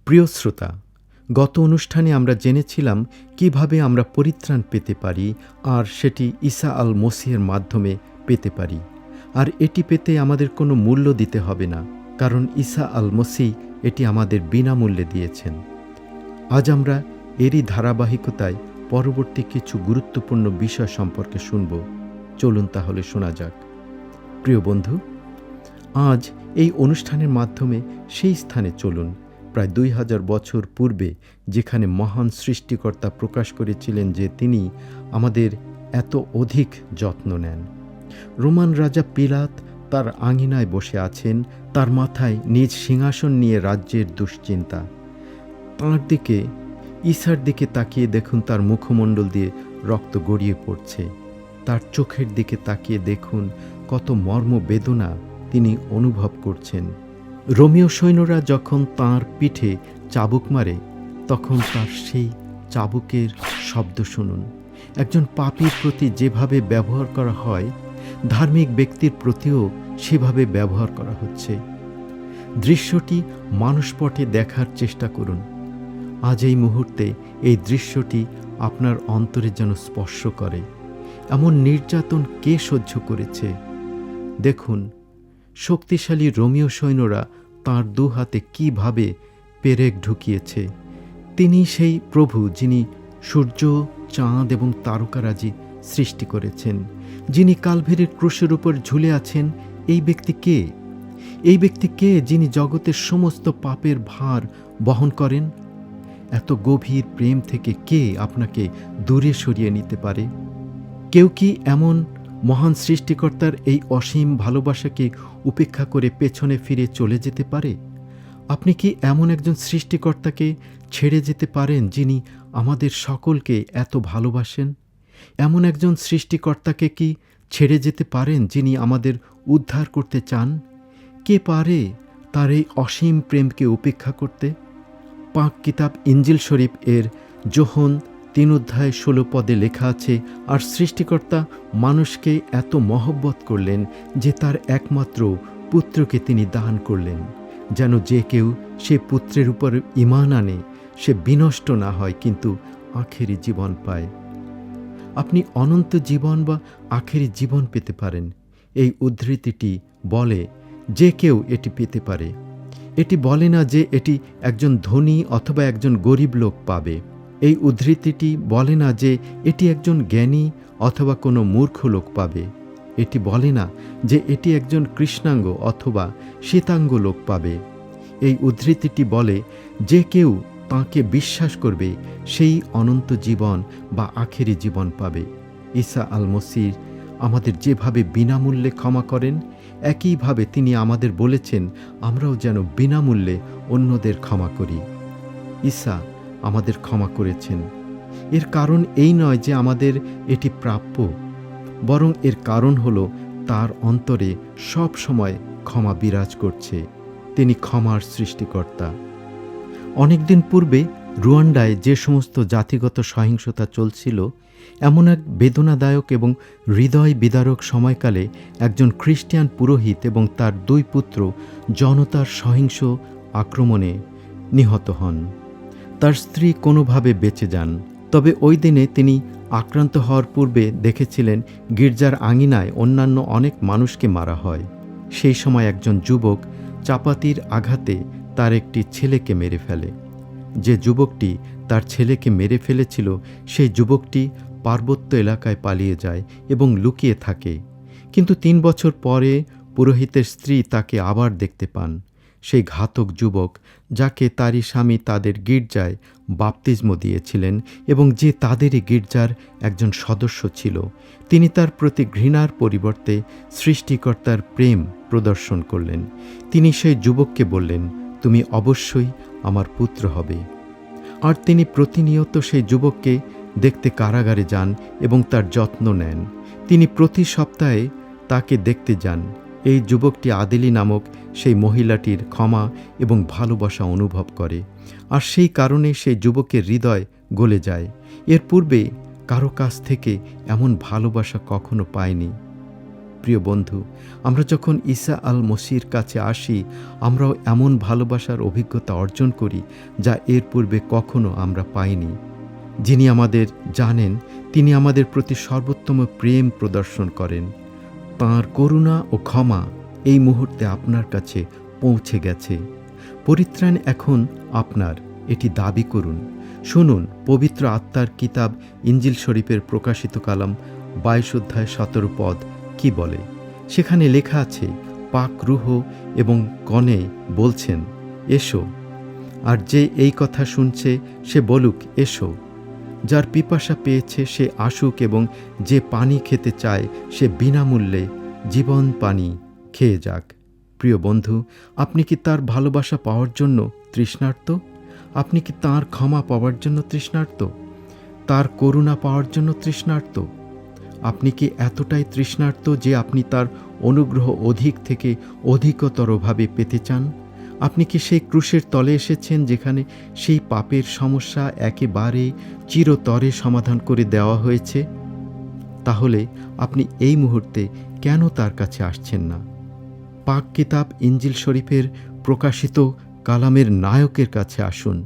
প্রিয় শ্রোতা, গত অনুষ্ঠানে আমরা জেনেছিলাম কিভাবে আমরা পরিত্রাণ পেতে পারি, আর সেটি ঈসা আল মসিহের মাধ্যমে পেতে পারি। আর এটি পেতে আমাদের কোনো মূল্য দিতে হবে না, কারণ ঈসা আল মসিহ এটি আমাদের বিনামূল্যে দিয়েছেন। আজ আমরা এরই ধারাবাহিকতায় পরবর্তী কিছু গুরুত্বপূর্ণ বিষয় সম্পর্কে শুনব। চলুন তাহলে শোনা যাক। প্রিয় বন্ধু, আজ এই অনুষ্ঠানের মাধ্যমে সেই স্থানে চলুন, প্রায় 2000 বছর পূর্বে, যেখানে মহান সৃষ্টিকর্তা প্রকাশ করেছিলেন যে তিনি আমাদের এত অধিক যত্ন নেন। রোমান রাজা পিলাত তার আঙিনায় বসে আছেন, তার মাথায় নিজ সিংহাসন নিয়ে রাজ্যের দুশ্চিন্তা। তাঁর দিকে, ঈসার দিকে তাকিয়ে দেখুন, তার মুখমণ্ডল দিয়ে রক্ত গড়িয়ে পড়ছে। তার চোখের দিকে তাকিয়ে দেখুন কত মর্মবেদনা তিনি অনুভব করছেন। রোমীয় সৈন্যরা যখন তাঁর পিঠে চাবুক মারে, তখন তার সেই চাবুকের শব্দ শুনুন। একজন পাপীর প্রতি যেভাবে ব্যবহার করা হয়, ধার্মিক ব্যক্তির প্রতিও সেভাবে ব্যবহার করা হচ্ছে। দৃশ্যটি মানসপটে দেখার চেষ্টা করুন। আজ এই মুহূর্তে এই দৃশ্যটি আপনার অন্তরে যেন স্পর্শ করে। এমন নির্যাতন কে সহ্য করেছে? দেখুন, শক্তিশালী রোমীয় সৈন্যরা তাঁর দু হাতে কীভাবে পেরেক ঢুকিয়েছে। তিনি সেই প্রভু যিনি সূর্য, চাঁদ এবং তারকারাজি সৃষ্টি করেছেন, যিনি কালভেরির ক্রুশের উপর ঝুলে আছেন। এই ব্যক্তি কে? এই ব্যক্তি কে যিনি জগতের সমস্ত পাপের ভার বহন করেন? এত গভীর প্রেম থেকে কে আপনাকে দূরে সরিয়ে নিতে পারে? কেউ কি এমন মহান সৃষ্টিকর্তার এই অসীম ভালোবাসাকে উপেক্ষা করে পেছনে ফিরে চলে যেতে পারে? আপনি কি এমন একজন সৃষ্টিকর্তাকে ছেড়ে যেতে পারেন যিনি আমাদের সকলকে এত ভালোবাসেন? এমন একজন সৃষ্টিকর্তাকে কি ছেড়ে যেতে পারেন যিনি আমাদের উদ্ধার করতে চান? কে পারে তার এই অসীম প্রেমকে উপেক্ষা করতে? পাক কিতাব ইঞ্জিল শরীফ এর যোহন 3:16 লেখা আছে, আর সৃষ্টিকর্তা মানুষকে এত মহব্বত করলেন যে তার একমাত্র পুত্রকে তিনি দান করলেন, যেন যে কেউ সে পুত্রের উপর ঈমান আনে সে বিনষ্ট না হয়, কিন্তু আখেরি জীবন পায়। আপনি অনন্ত জীবন বা আখেরি জীবন পেতে পারেন। এই উদ্ধৃতিটি বলে যে কেউ এটি পেতে পারে। এটি বলে না যে এটি একজন ধনী অথবা একজন গরিব লোক পাবে। এই উদ্ধৃতিটি বলে না যে এটি একজন জ্ঞানী অথবা কোনো মূর্খ লোক পাবে। এটি বলে না যে এটি একজন কৃষ্ণাঙ্গ অথবা শ্বেতাঙ্গ লোক পাবে। এই উদ্ধৃতিটি বলে যে কেউ তাঁকে বিশ্বাস করবে সেই অনন্ত জীবন বা আখেরি জীবন পাবে। ঈসা আল মসিহ আমাদের যেভাবে বিনামূল্যে ক্ষমা করেন, একইভাবে তিনি আমাদের বলেছেন আমরাও যেন বিনামূল্যে অন্যদের ক্ষমা করি। ঈসা আমাদের ক্ষমা করেছেন। এর কারণ এই নয় যে আমাদের এটি প্রাপ্য, বরং এর কারণ হল তার অন্তরে সব সময় ক্ষমা বিরাজ করছে। তিনি ক্ষমার সৃষ্টিকর্তা। অনেকদিন পূর্বে রুয়ান্ডায় যে সমস্ত জাতিগত সহিংসতা চলছিল, এমন এক বেদনাদায়ক এবং হৃদয় বিদারক সময়কালে একজন খ্রিস্টান পুরোহিত এবং তার 2 পুত্র জনতার সহিংস আক্রমণে নিহত হন। তার স্ত্রী কোনোভাবে বেঁচে যান। তবে ওই দিনে তিনি আক্রান্ত হওয়ার পূর্বে দেখেছিলেন গির্জার আঙিনায় অন্যান্য অনেক মানুষকে মারা হয়। সেই সময় একজন যুবক চাপাতির আঘাতে তার একটি ছেলেকে মেরে ফেলে। যে যুবকটি তার ছেলেকে মেরে ফেলেছিল, সেই যুবকটি পার্বত্য এলাকায় পালিয়ে যায় এবং লুকিয়ে থাকে। কিন্তু 3 বছর পরে পুরোহিতের স্ত্রী তাকে আবার দেখতে পান। সেই ঘাতক যুবক, যাকে তারই স্বামী তাদের গির্জায় বাপ্তিস্ম দিয়েছিলেন এবং যে তাদেরই গির্জার একজন সদস্য ছিল, তিনি তার প্রতি ঘৃণার পরিবর্তে সৃষ্টিকর্তার প্রেম প্রদর্শন করলেন। তিনি সেই যুবককে বললেন, তুমি অবশ্যই আমার পুত্র হবে। আর তিনি প্রতিনিয়ত সেই যুবককে দেখতে কারাগারে যান এবং তার যত্ন নেন। তিনি প্রতি সপ্তাহে তাকে দেখতে যান। এই যুবকটি আদেলি নামক সেই মহিলাটির ক্ষমা এবং ভালোবাসা অনুভব করে, আর সেই কারণে সেই যুবকের হৃদয় গলে যায়। এর পূর্বে কারো কাছ থেকে এমন ভালোবাসা কখনো পায়নি। প্রিয় বন্ধু, আমরা যখন ঈসা আল মসির কাছে আসি, আমরাও এমন ভালোবাসার অভিজ্ঞতা অর্জন করি যা এর পূর্বে কখনো আমরা পাইনি। যিনি আমাদের জানেন, তিনি আমাদের প্রতি সর্বোত্তম প্রেম প্রদর্শন করেন। তাঁর করুণা ও ক্ষমা এই মুহূর্তে আপনার কাছে পৌঁছে গেছে। পরিত্রাণ এখন আপনার, এটি দাবি করুন। শুনুন পবিত্র আত্মার কিতাব ইঞ্জিল শরীফের প্রকাশিত কালাম 22 অধ্যায় 17 পদ কি বলে। সেখানে লেখা আছে, পাক রূহ এবং কনে বলছেন, এসো। আর যে এই কথা শুনছে সে বলুক, এসো। যার পিপাসা পেয়েছে সে আসুক, এবং যে পানি খেতে চায় সে বিনামূল্যে জীবন পানি খেয়ে যাক। প্রিয় বন্ধু, আপনি কি তার ভালোবাসা পাওয়ার জন্য তৃষ্ণার্ত? আপনি কি তাঁর ক্ষমা পাওয়ার জন্য তৃষ্ণার্ত? তার করুণা পাওয়ার জন্য তৃষ্ণার্ত? আপনি কি এতটাই তৃষ্ণার্ত যে আপনি তার অনুগ্রহ অধিক থেকে অধিকতরভাবে পেতে চান? আপনি কি সেই ক্রুশের তলে এসেছেন যেখানে সেই পাপের সমস্যা একেবারে চিরতরে সমাধান করে দেওয়া হয়েছে? তাহলে আপনি এই মুহূর্তে কেন তার কাছে আসছেন না? পাক কিতাব ইঞ্জিল শরীফের প্রকাশিত কালামের নায়কের কাছে আসুন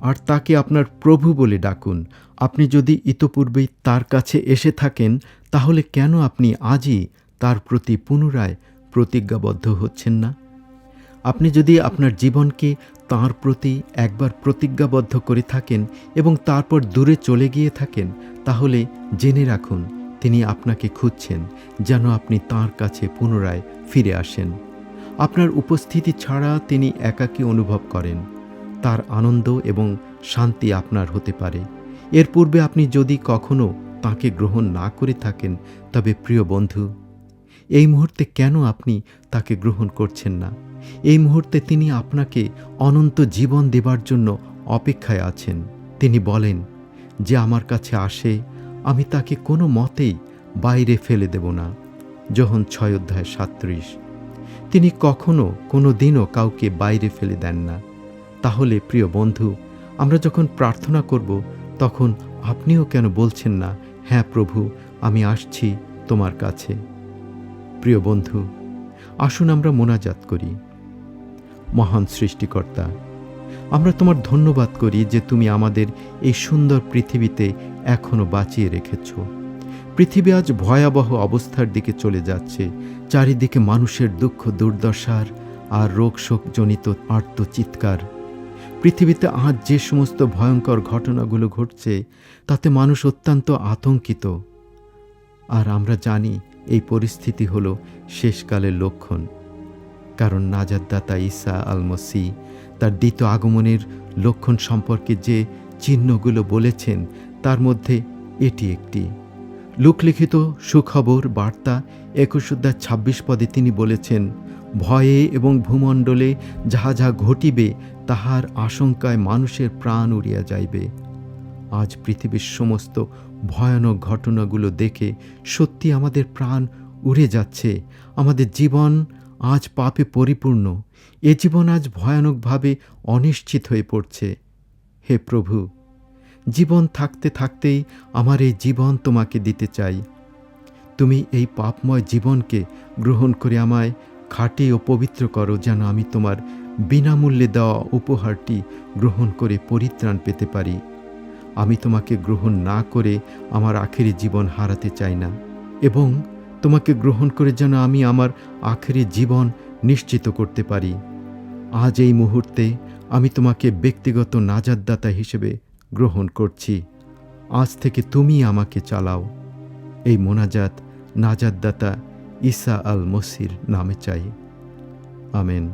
আর তাকে আপনার প্রভু বলে ডাকুন। আপনি যদি ইতপূর্বেই তার কাছে এসে থাকেন, তাহলে কেন আপনি আজই তার প্রতি পুনরায় প্রতিজ্ঞাবদ্ধ হচ্ছেন না? আপনি যদি আপনার জীবনকে তাঁর প্রতি একবার প্রতিজ্ঞাবদ্ধ করে থাকেন এবং তারপর দূরে চলে গিয়ে থাকেন, তাহলে জেনে রাখুন তিনি আপনাকে খুঁজছেন, যেন আপনি তাঁর কাছে পুনরায় ফিরে আসেন। আপনার উপস্থিতি ছাড়া তিনি একাকী অনুভব করেন। তার আনন্দ এবং শান্তি আপনার হতে পারে। এর পূর্বে আপনি যদি কখনো তাঁকে গ্রহণ না করে থাকেন, তবে প্রিয় বন্ধু, এই মুহূর্তে কেন আপনি তাকে গ্রহণ করছেন না? এই মুহূর্তে তিনি আপনাকে অনন্ত জীবন দেবার জন্য অপেক্ষায় আছেন। তিনি বলেন, যে আমার কাছে আসে আমি তাকে কোনো মতেই বাইরে ফেলে দেব না। যোহন 6 অধ্যায় 37। তিনি কখনো কোনো দিনও কাউকে বাইরে ফেলে দেন না। তাহলে প্রিয় বন্ধু, আমরা যখন প্রার্থনা করব, তখন আপনিও কেন বলছেন না, হ্যাঁ প্রভু, আমি আসছি তোমার কাছে। প্রিয় বন্ধু, আসুন আমরা মোনাজাত করি। মহান সৃষ্টিকর্তা, আমরা তোমার ধন্যবাদ করি যে তুমি আমাদের এই সুন্দর পৃথিবীতে এখনো বাঁচিয়ে রেখেছ। পৃথিবী আজ ভয়াবহ অবস্থার দিকে চলে যাচ্ছে। চারিদিকে মানুষের দুঃখ দুর্দশার আর রোগ শোকজনিত আর্তচিৎকার। পৃথিবীতে আজ যে সমস্ত ভয়ঙ্কর ঘটনাগুলো ঘটছে, তাতে মানুষ অত্যন্ত আতঙ্কিত। আর আমরা জানি এই পরিস্থিতি হলো শেষকালের লক্ষণ। কারণ নাজাতদাতা ঈসা আল মসি তার দ্বিতীয় আগমনের লক্ষণ সম্পর্কে যে চিহ্নগুলো বলেছেন, তার মধ্যে এটি একটি। লোকলিখিত সুখবর বার্তা 21 অধ্যায় 26 পদে তিনি বলেছেন, ভয়ে এবং ভূমণ্ডলে যাহা যা ঘটিবে তাহার আশঙ্কায় মানুষের প্রাণ উড়িয়া যাইবে। আজ পৃথিবীর সমস্ত ভয়ানক ঘটনাগুলো দেখে সত্যি আমাদের প্রাণ উড়ে যাচ্ছে। আমাদের জীবন আজ পাপে পরিপূর্ণ। এ জীবন আজ ভয়ানকভাবে অনিশ্চিত হয়ে পড়ছে। হে প্রভু, জীবন থাকতে থাকতেই আমার এই জীবন তোমাকে দিতে চাই। তুমি এই পাপময় জীবনকে গ্রহণ করে আমায় খাঁটি ও পবিত্র করো, যেন আমি তোমার বিনামূল্যে দেওয়া উপহারটি গ্রহণ করে পরিত্রাণ পেতে পারি। আমি তোমাকে গ্রহণ না করে আমার আখেরি জীবন হারাতে চাই না, এবং তোমাকে গ্রহণ করে যেন আমি আমার আখেরি জীবন নিশ্চিত করতে পারি। আজ এই মুহূর্তে আমি তোমাকে ব্যক্তিগত নাজাতদাতা হিসেবে গ্রহণ করছি। আজ থেকে তুমি আমাকে চালাও। এই মোনাজাত নাজাতদাতা ঈসা আল মসির নামে চাই। আমেন।